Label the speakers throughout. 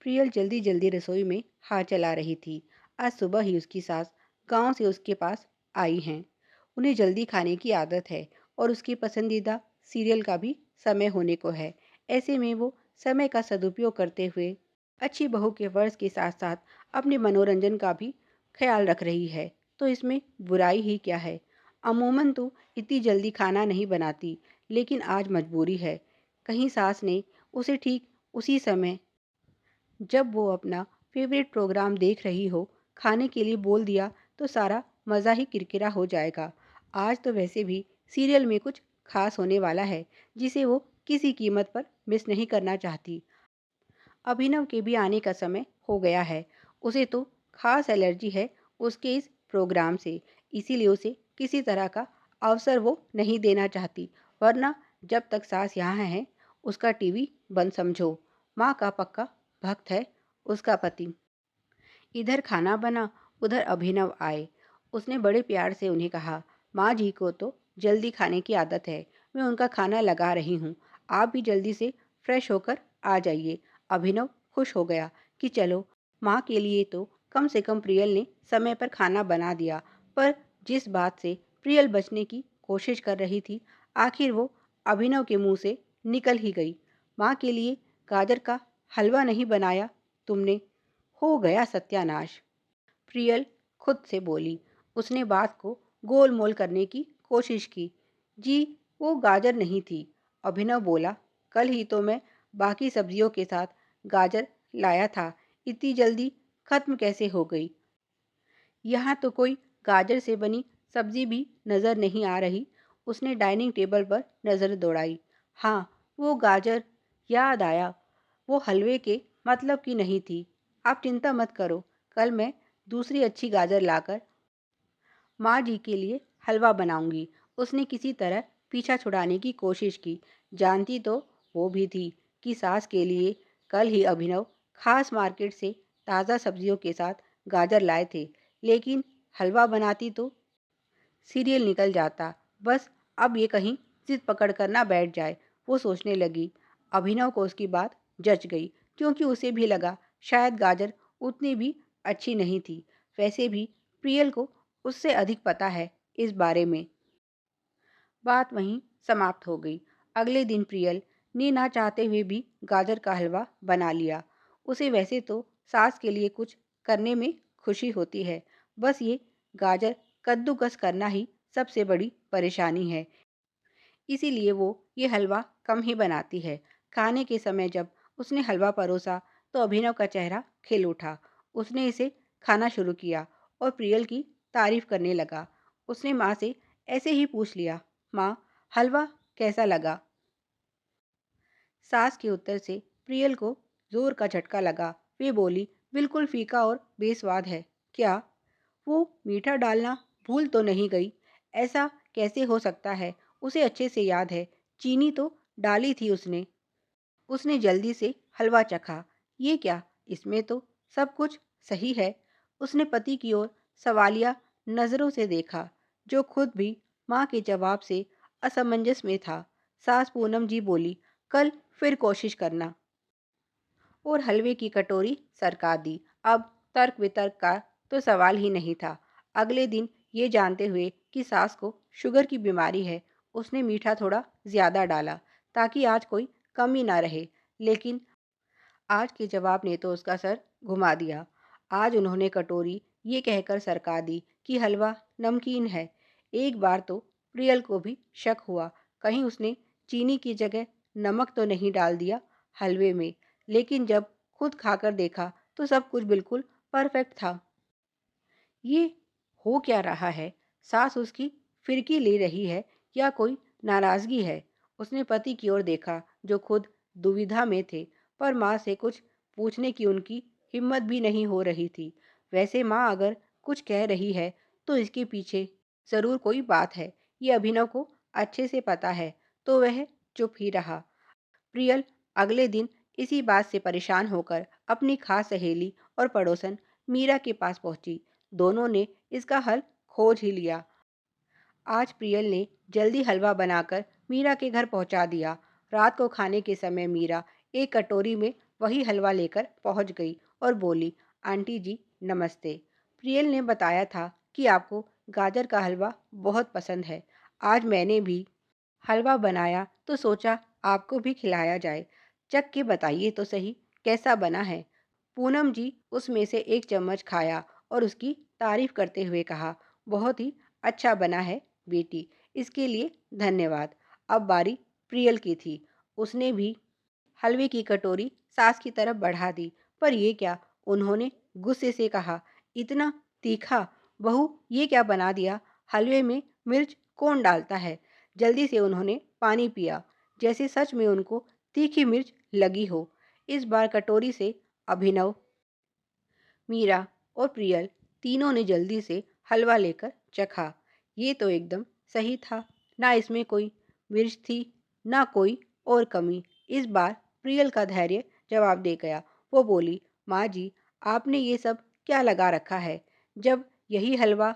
Speaker 1: प्रियल जल्दी जल्दी रसोई में हाथ चला रही थी। आज सुबह ही उसकी सास गांव से उसके पास आई हैं। उन्हें जल्दी खाने की आदत है और उसकी पसंदीदा सीरियल का भी समय होने को है। ऐसे में वो समय का सदुपयोग करते हुए अच्छी बहू के वर्ष के साथ साथ अपने मनोरंजन का भी ख्याल रख रही है। तो इसमें बुराई ही क्या है। अमूमन तो इतनी जल्दी खाना नहीं बनाती, लेकिन आज मजबूरी है। कहीं सास ने उसे ठीक उसी समय, जब वो अपना फेवरेट प्रोग्राम देख रही हो, खाने के लिए बोल दिया तो सारा मज़ा ही किरकिरा हो जाएगा। आज तो वैसे भी सीरियल में कुछ खास होने वाला है, जिसे वो किसी कीमत पर मिस नहीं करना चाहती। अभिनव के भी आने का समय हो गया है। उसे तो खास एलर्जी है उसके इस प्रोग्राम से, इसीलिए उसे किसी तरह का अवसर वो नहीं देना चाहती। वरना जब तक सास यहाँ है, उसका टीवी बंद समझो। माँ का पक्का भक्त है उसका पति। इधर खाना बना, उधर अभिनव आए। उसने बड़े प्यार से उन्हें कहा, माँ जी को तो जल्दी खाने की आदत है, मैं उनका खाना लगा रही हूँ। आप भी जल्दी से फ्रेश होकर आ जाइए। अभिनव खुश हो गया कि चलो, माँ के लिए तो कम से कम प्रियल ने समय पर खाना बना दिया। पर जिस बात से प्रियल बचने की कोशिश कर रही थी, आखिर वो अभिनव के मुंह से निकल ही गई। माँ के लिए गाजर का हलवा नहीं बनाया तुमने, हो गया सत्यानाश। प्रियल खुद से बोली। उसने बात को गोल मोल करने की कोशिश की। जी, वो गाजर नहीं थी। अभिनव बोला, कल ही तो मैं बाकी सब्जियों के साथ गाजर लाया था। इतनी जल्दी खत्म कैसे हो गई। यहाँ तो कोई गाजर से बनी सब्जी भी नज़र नहीं आ रही। उसने डाइनिंग टेबल पर नज़र दौड़ाई। हाँ, वो गाजर, याद आया। वो हलवे के मतलब की नहीं थी। आप चिंता मत करो, कल मैं दूसरी अच्छी गाजर लाकर माँ जी के लिए हलवा बनाऊंगी। उसने किसी तरह पीछा छुड़ाने की कोशिश की। जानती तो वो भी थी कि सास के लिए कल ही अभिनव खास मार्केट से ताज़ा सब्जियों के साथ गाजर लाए थे। लेकिन हलवा बनाती तो सीरियल निकल जाता। बस अब ये कहीं जिद पकड़ कर ना बैठ जाए, वो सोचने लगी। अभिनव को उसकी बात जच गई, क्योंकि उसे भी लगा शायद गाजर उतनी भी अच्छी नहीं थी। वैसे भी प्रियल को उससे अधिक पता है इस बारे में। बात वहीं समाप्त हो गई। अगले दिन प्रियल ने ना चाहते हुए भी गाजर का हलवा बना लिया। उसे वैसे तो सास के लिए कुछ करने में खुशी होती है, बस ये गाजर कद्दूकस करना ही सबसे बड़ी परेशानी है। इसीलिए वो ये हलवा कम ही बनाती है। खाने के समय जब उसने हलवा परोसा, तो अभिनव का चेहरा खिल उठा। उसने इसे खाना शुरू किया और प्रियल की तारीफ करने लगा। उसने माँ से ऐसे ही पूछ लिया, माँ, हलवा कैसा लगा। सास के उत्तर से प्रियल को जोर का झटका लगा। वे बोली, बिल्कुल फीका और बेस्वाद है। क्या वो मीठा डालना भूल तो नहीं गई। ऐसा कैसे हो सकता है। उसे अच्छे से याद है, चीनी तो डाली थी उसने। उसने जल्दी से हलवा चखा। ये क्या, इसमें तो सब कुछ सही है। उसने पति की ओर सवालिया नज़रों से देखा, जो खुद भी माँ के जवाब से असमंजस में था। सास पूनम जी बोली, कल फिर कोशिश करना। और हलवे की कटोरी सरका दी। अब तर्क वितर्क का तो सवाल ही नहीं था। अगले दिन, ये जानते हुए कि सास को शुगर की बीमारी है, उसने मीठा थोड़ा ज़्यादा डाला ताकि आज कोई कमी ना रहे। लेकिन आज के जवाब ने तो उसका सर घुमा दिया। आज उन्होंने कटोरी ये कहकर सरका दी कि हलवा नमकीन है। एक बार तो प्रियल को भी शक हुआ, कहीं उसने चीनी की जगह नमक तो नहीं डाल दिया हलवे में। लेकिन जब खुद खाकर देखा तो सब कुछ बिल्कुल परफेक्ट था। ये हो क्या रहा है। सास उसकी फिरकी ले रही है या कोई नाराज़गी है। उसने पति की ओर देखा, जो खुद दुविधा में थे, पर माँ से कुछ पूछने की उनकी हिम्मत भी नहीं हो रही थी। वैसे माँ अगर कुछ कह रही है तो इसके पीछे ज़रूर कोई बात है। ये अभिनव को अच्छे से पता है, तो वह चुप ही रहा। प्रियल अगले दिन इसी बात से परेशान होकर अपनी खास सहेली और पड़ोसन मीरा के पास पहुंची। दोनों ने इसका हल खोज ही लिया। आज प्रियल ने जल्दी हलवा बनाकर मीरा के घर पहुंचा दिया। रात को खाने के समय मीरा एक कटोरी में वही हलवा लेकर पहुंच गई और बोली, आंटी जी नमस्ते। प्रियल ने बताया था कि आपको गाजर का हलवा बहुत पसंद है। आज मैंने भी हलवा बनाया तो सोचा आपको भी खिलाया जाए। चख के बताइए तो सही कैसा बना है। पूनम जी उसमें से एक चम्मच खाया और उसकी तारीफ करते हुए कहा, बहुत ही अच्छा बना है बेटी, इसके लिए धन्यवाद। अब बारी प्रियल की थी। उसने भी हलवे की कटोरी सास की तरफ बढ़ा दी। पर ये क्या, उन्होंने गुस्से से कहा, इतना तीखा, बहू ये क्या बना दिया। हलवे में मिर्च कौन डालता है। जल्दी से उन्होंने पानी पिया, जैसे सच में उनको तीखी मिर्च लगी हो। इस बार कटोरी से अभिनव, मीरा और प्रियल तीनों ने जल्दी से हलवा लेकर चखा। ये तो एकदम सही था, ना इसमें कोई मिर्च थी, ना कोई और कमी। इस बार प्रियल का धैर्य जवाब दे गया। वो बोली, माँ जी आपने ये सब क्या लगा रखा है। जब यही हलवा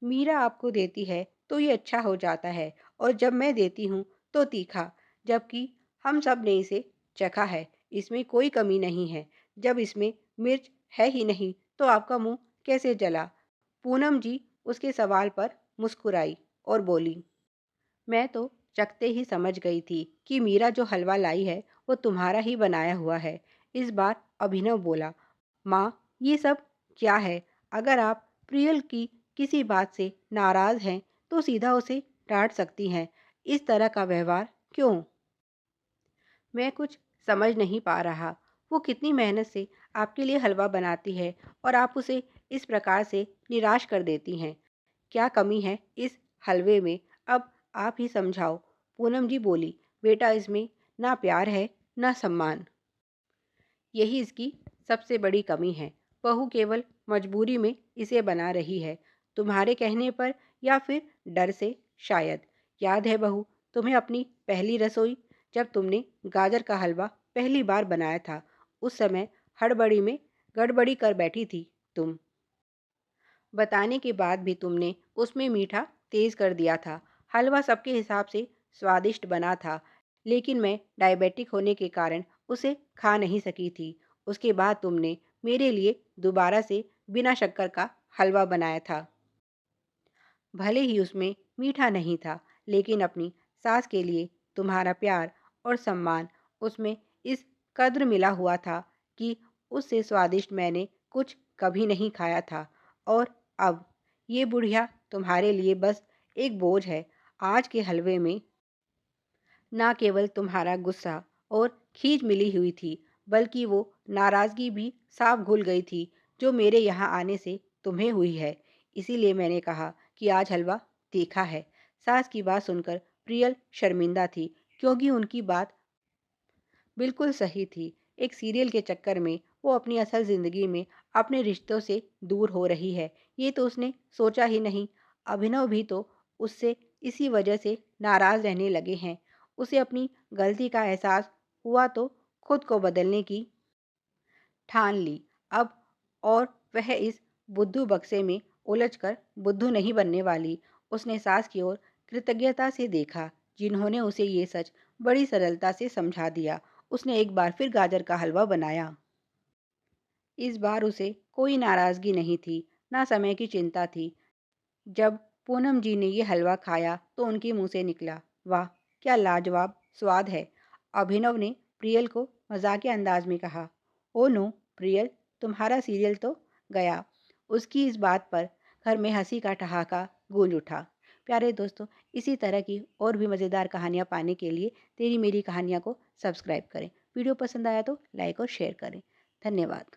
Speaker 1: मीरा आपको देती है तो ये अच्छा हो जाता है, और जब मैं देती हूँ तो तीखा। जबकि हम सब ने इसे चखा है, इसमें कोई कमी नहीं है। जब इसमें मिर्च है ही नहीं तो आपका मुंह कैसे जला। पूनम जी उसके सवाल पर मुस्कुराई और बोली, मैं तो चखते ही समझ गई थी कि मीरा जो हलवा लाई है वो तुम्हारा ही बनाया हुआ है। इस बार अभिनव बोला, माँ ये सब क्या है। अगर आप प्रियल की किसी बात से नाराज हैं तो सीधा उसे डांट सकती हैं। इस तरह का व्यवहार क्यों। मैं कुछ समझ नहीं पा रहा। वो कितनी मेहनत से आपके लिए हलवा बनाती है और आप उसे इस प्रकार से निराश कर देती हैं। क्या कमी है इस हलवे में, अब आप ही समझाओ। पूनम जी बोली, बेटा इसमें ना प्यार है ना सम्मान। यही इसकी सबसे बड़ी कमी है। बहू केवल मजबूरी में इसे बना रही है, तुम्हारे कहने पर या फिर डर से शायद। याद है बहू, तुम्हें अपनी पहली रसोई, जब तुमने गाजर का हलवा पहली बार बनाया था, उस समय हड़बड़ी में गड़बड़ी कर बैठी थी तुम। बताने के बाद भी तुमने उसमें मीठा तेज कर दिया था। हलवा सबके हिसाब से स्वादिष्ट बना था, लेकिन मैं डायबिटिक होने के कारण उसे खा नहीं सकी थी। उसके बाद तुमने मेरे लिए दोबारा से बिना शक्कर का हलवा बनाया था। भले ही उसमें मीठा नहीं था, लेकिन अपनी सास के लिए तुम्हारा प्यार और सम्मान उसमें इस कद्र मिला हुआ था कि उससे स्वादिष्ट मैंने कुछ कभी नहीं खाया था। और अब ये बुढ़िया तुम्हारे लिए बस एक बोझ है। आज के हलवे में ना केवल तुम्हारा गुस्सा और खींच मिली हुई थी, बल्कि वो नाराज़गी भी साफ घुल गई थी जो मेरे यहाँ आने से तुम्हें हुई है। इसीलिए मैंने कहा कि आज हलवा तीखा है। सास की बात सुनकर प्रियल शर्मिंदा थी, क्योंकि उनकी बात बिल्कुल सही थी। एक सीरियल के चक्कर में वो अपनी असल ज़िंदगी में अपने रिश्तों से दूर हो रही है, ये तो उसने सोचा ही नहीं। अभिनव भी तो उससे इसी वजह से नाराज़ रहने लगे हैं। उसे अपनी गलती का एहसास हुआ तो खुद को बदलने की ठान ली। अब और वह इस बुद्धू बक्से में उलझकर बुद्धू नहीं बनने वाली। उसने सास की ओर कृतज्ञता से देखा, जिन्होंने उसे ये सच बड़ी सरलता से समझा दिया। उसने एक बार फिर गाजर का हलवा बनाया। इस बार उसे कोई नाराज़गी नहीं थी, ना समय की चिंता थी। जब पूनम जी ने ये हलवा खाया तो उनके मुंह से निकला, वाह क्या लाजवाब स्वाद है। अभिनव ने प्रियल को मजाकिया अंदाज में कहा, ओ नो प्रियल, तुम्हारा सीरियल तो गया। उसकी इस बात पर घर में हंसी का ठहाका गूंज उठा। प्यारे दोस्तों, इसी तरह की और भी मज़ेदार कहानियाँ पाने के लिए तेरी मेरी कहानियाँ को सब्सक्राइब करें। वीडियो पसंद आया तो लाइक और शेयर करें। धन्यवाद।